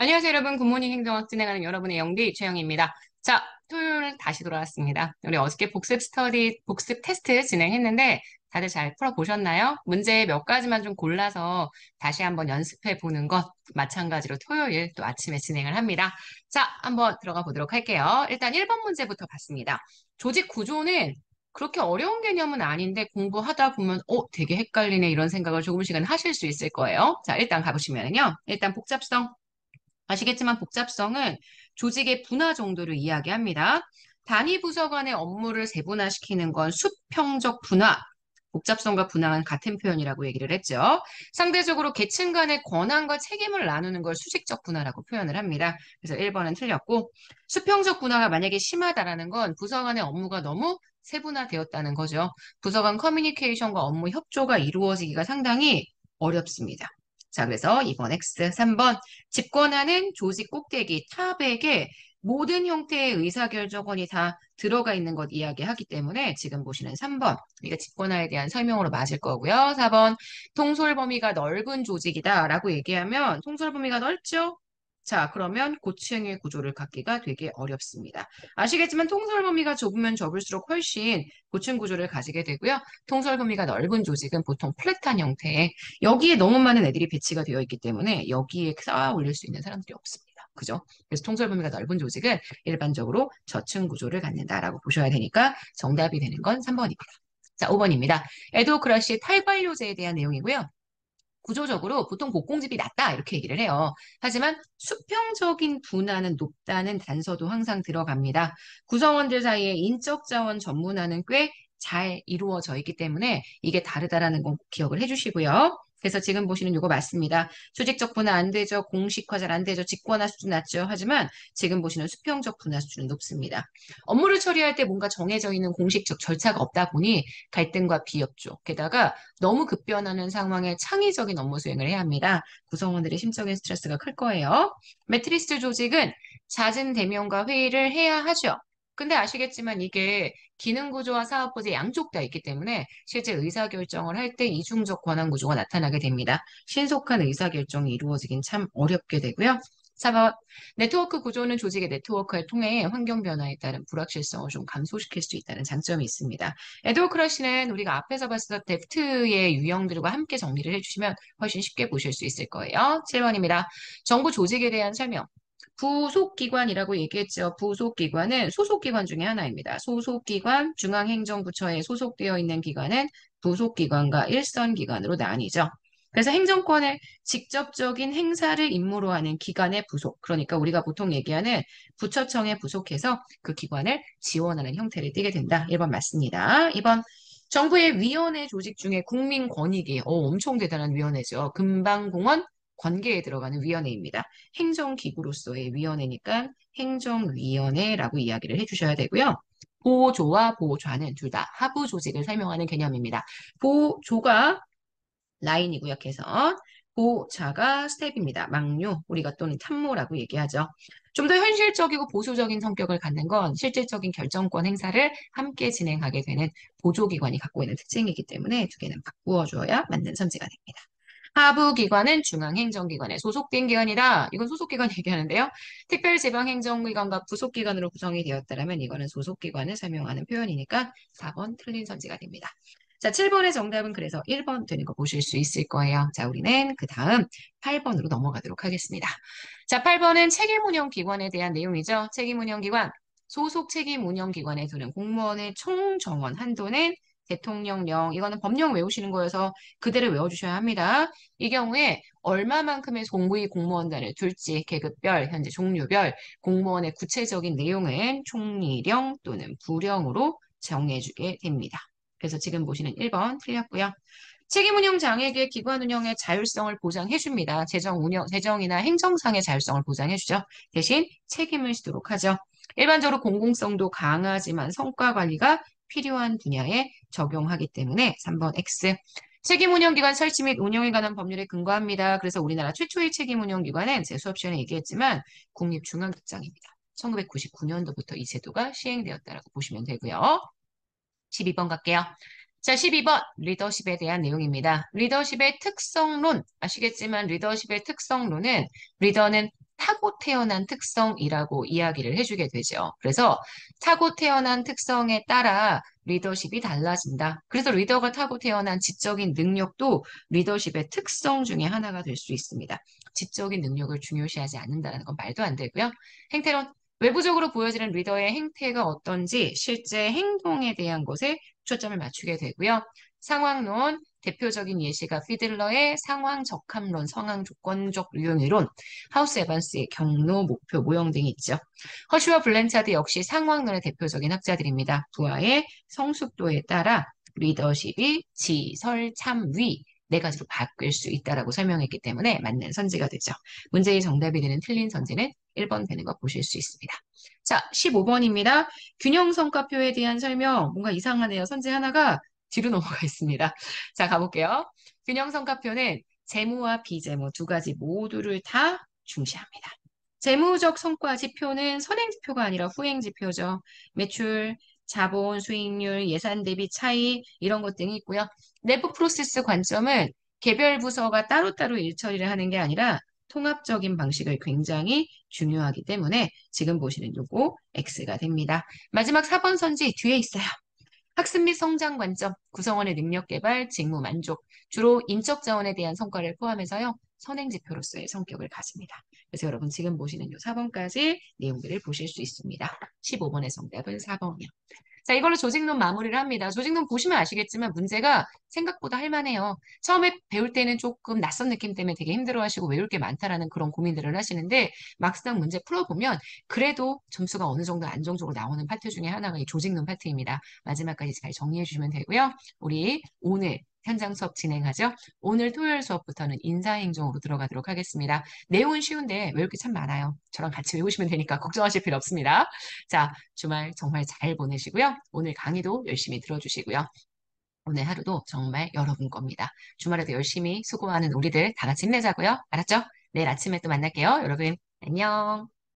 안녕하세요, 여러분. 굿모닝 행정학 진행하는 여러분의 영디 최영입니다. 자, 토요일 다시 돌아왔습니다. 우리 어저께 복습 테스트 진행했는데 다들 잘 풀어보셨나요? 문제 몇 가지만 좀 골라서 다시 한번 연습해 보는 것 마찬가지로 토요일 또 아침에 진행을 합니다. 자, 한번 들어가 보도록 할게요. 일단 1번 문제부터 봤습니다. 조직 구조는 그렇게 어려운 개념은 아닌데 공부하다 보면 되게 헷갈리네 이런 생각을 조금씩은 하실 수 있을 거예요. 자, 일단 가보시면요. 일단 복잡성. 아시겠지만 복잡성은 조직의 분화 정도를 이야기합니다. 단위 부서 간의 업무를 세분화시키는 건 수평적 분화, 복잡성과 분화는 같은 표현이라고 얘기를 했죠. 상대적으로 계층 간의 권한과 책임을 나누는 걸 수직적 분화라고 표현을 합니다. 그래서 1번은 틀렸고, 수평적 분화가 만약에 심하다라는 건 부서 간의 업무가 너무 세분화되었다는 거죠. 부서 간 커뮤니케이션과 업무 협조가 이루어지기가 상당히 어렵습니다. 자, 그래서 2번 X, 3번 집권하는 조직 꼭대기 탑에게 모든 형태의 의사결정권이 다 들어가 있는 것 이야기하기 때문에 지금 보시는 3번 이게 집권화에 대한 설명으로 맞을 거고요. 4번 통솔 범위가 넓은 조직이다라고 얘기하면 통솔 범위가 넓죠? 자, 그러면 고층의 구조를 갖기가 되게 어렵습니다. 아시겠지만 통솔 범위가 좁으면 좁을수록 훨씬 고층 구조를 가지게 되고요. 통솔 범위가 넓은 조직은 보통 플랫한 형태의 여기에 너무 많은 애들이 배치가 되어 있기 때문에 여기에 쌓아 올릴 수 있는 사람들이 없습니다. 그죠? 그래서 통솔 범위가 넓은 조직은 일반적으로 저층 구조를 갖는다라고 보셔야 되니까 정답이 되는 건 3번입니다. 자, 5번입니다. 에도크라시 탈관료제에 대한 내용이고요. 구조적으로 보통 복공집이 낮다 이렇게 얘기를 해요. 하지만 수평적인 분화는 높다는 단서도 항상 들어갑니다. 구성원들 사이에 인적 자원 전문화는 꽤 잘 이루어져 있기 때문에 이게 다르다라는 건 꼭 기억을 해주시고요. 그래서 지금 보시는 이거 맞습니다. 조직적 분화 안 되죠. 공식화 잘 안 되죠. 직권화 수준 낮죠. 하지만 지금 보시는 수평적 분화 수준은 높습니다. 업무를 처리할 때 뭔가 정해져 있는 공식적 절차가 없다 보니 갈등과 비협조, 게다가 너무 급변하는 상황에 창의적인 업무 수행을 해야 합니다. 구성원들의 심적인 스트레스가 클 거예요. 매트리스 조직은 잦은 대면과 회의를 해야 하죠. 근데 아시겠지만 이게 기능 구조와 사업 구조 양쪽 다 있기 때문에 실제 의사결정을 할 때 이중적 권한 구조가 나타나게 됩니다. 신속한 의사결정이 이루어지긴 참 어렵게 되고요. 4번, 네트워크 구조는 조직의 네트워크를 통해 환경 변화에 따른 불확실성을 좀 감소시킬 수 있다는 장점이 있습니다. 에드워크러시는 우리가 앞에서 봤던 데프트의 유형들과 함께 정리를 해주시면 훨씬 쉽게 보실 수 있을 거예요. 7번입니다. 정부 조직에 대한 설명. 부속기관이라고 얘기했죠. 부속기관은 소속기관 중에 하나입니다. 소속기관, 중앙행정부처에 소속되어 있는 기관은 부속기관과 일선기관으로 나뉘죠. 그래서 행정권의 직접적인 행사를 임무로 하는 기관의 부속, 그러니까 우리가 보통 얘기하는 부처청에 부속해서 그 기관을 지원하는 형태를 띠게 된다. 1번 맞습니다. 2번 정부의 위원회 조직 중에 국민권익위, 엄청 대단한 위원회죠. 금방공원 관계에 들어가는 위원회입니다. 행정기구로서의 위원회니까 행정위원회라고 이야기를 해주셔야 되고요. 보조와 보좌는 둘 다 하부 조직을 설명하는 개념입니다. 보조가 라인이고요, 개선. 보좌가 스텝입니다. 막류, 우리가 또는 탐모라고 얘기하죠. 좀 더 현실적이고 보수적인 성격을 갖는 건 실질적인 결정권 행사를 함께 진행하게 되는 보조기관이 갖고 있는 특징이기 때문에 두 개는 바꾸어 줘야 맞는 선지가 됩니다. 하부기관은 중앙행정기관에 소속된 기관이다. 이건 소속기관 얘기하는데요. 특별지방행정기관과 부속기관으로 구성이 되었다면 이거는 소속기관을 설명하는 표현이니까 4번 틀린 선지가 됩니다. 자, 7번의 정답은 그래서 1번 되는 거 보실 수 있을 거예요. 자, 우리는 그 다음 8번으로 넘어가도록 하겠습니다. 자, 8번은 책임운영기관에 대한 내용이죠. 책임운영기관. 소속 책임운영기관에 두는 공무원의 총 정원 한도는 대통령령, 이거는 법령 외우시는 거여서 그대로 외워주셔야 합니다. 이 경우에 얼마만큼의 공무위 공무원단을 둘지 계급별, 현재 종류별 공무원의 구체적인 내용은 총리령 또는 부령으로 정해주게 됩니다. 그래서 지금 보시는 1번 틀렸고요. 책임운영 장에게 기관 운영의 자율성을 보장해줍니다. 재정이나 행정상의 자율성을 보장해주죠. 대신 책임을 지도록 하죠. 일반적으로 공공성도 강하지만 성과 관리가 필요한 분야에 적용하기 때문에 3번 X. 책임운영기관 설치 및 운영에 관한 법률에 근거합니다. 그래서 우리나라 최초의 책임운영기관은 제 수업 시간에 얘기했지만 국립중앙극장입니다. 1999년도부터 이 제도가 시행되었다고 보시면 되고요. 12번 갈게요. 자, 12번 리더십에 대한 내용입니다. 리더십의 특성론 아시겠지만 리더십의 특성론은 리더는 타고 태어난 특성이라고 이야기를 해주게 되죠. 그래서 타고 태어난 특성에 따라 리더십이 달라진다. 그래서 리더가 타고 태어난 지적인 능력도 리더십의 특성 중에 하나가 될 수 있습니다. 지적인 능력을 중요시하지 않는다는 건 말도 안 되고요. 행태론, 외부적으로 보여지는 리더의 행태가 어떤지 실제 행동에 대한 것에 초점을 맞추게 되고요. 상황론, 대표적인 예시가 피들러의 상황 적합론, 상황 조건적 유형이론, 하우스 에반스의 경로, 목표, 모형 등이 있죠. 허쉬와 블렌차드 역시 상황론의 대표적인 학자들입니다. 부하의 성숙도에 따라 리더십이 지, 설, 참, 위 네 가지로 바뀔 수 있다라고 설명했기 때문에 맞는 선지가 되죠. 문제의 정답이 되는 틀린 선지는 1번 되는 거 보실 수 있습니다. 자, 15번입니다. 균형성과표에 대한 설명, 뭔가 이상하네요. 선지 하나가 뒤로 넘어가 있습니다. 자, 가볼게요. 균형성과표는 재무와 비재무 두 가지 모두를 다 중시합니다. 재무적 성과 지표는 선행 지표가 아니라 후행 지표죠. 매출, 자본, 수익률, 예산 대비 차이 이런 것 등이 있고요. 내부 프로세스 관점은 개별 부서가 따로따로 일 처리를 하는 게 아니라 통합적인 방식을 굉장히 중요하기 때문에 지금 보시는 요거 X가 됩니다. 마지막 4번 선지 뒤에 있어요. 학습 및 성장 관점, 구성원의 능력 개발, 직무 만족, 주로 인적 자원에 대한 성과를 포함해서요. 선행 지표로서의 성격을 가집니다. 그래서 여러분 지금 보시는 요 4번까지 내용들을 보실 수 있습니다. 15번의 정답은 4번이요. 자, 이걸로 조직론 마무리를 합니다. 조직론 보시면 아시겠지만 문제가 생각보다 할만해요. 처음에 배울 때는 조금 낯선 느낌 때문에 되게 힘들어하시고 외울 게 많다라는 그런 고민들을 하시는데 막상 문제 풀어보면 그래도 점수가 어느 정도 안정적으로 나오는 파트 중에 하나가 이 조직론 파트입니다. 마지막까지 잘 정리해 주시면 되고요. 우리 오늘 현장 수업 진행하죠. 오늘 토요일 수업부터는 인사행정으로 들어가도록 하겠습니다. 내용은 쉬운데 외울 게 참 많아요. 저랑 같이 외우시면 되니까 걱정하실 필요 없습니다. 자, 주말 정말 잘 보내시고요. 오늘 강의도 열심히 들어주시고요. 오늘 하루도 정말 여러분 겁니다. 주말에도 열심히 수고하는 우리들 다 같이 힘내자고요. 알았죠? 내일 아침에 또 만날게요. 여러분, 안녕.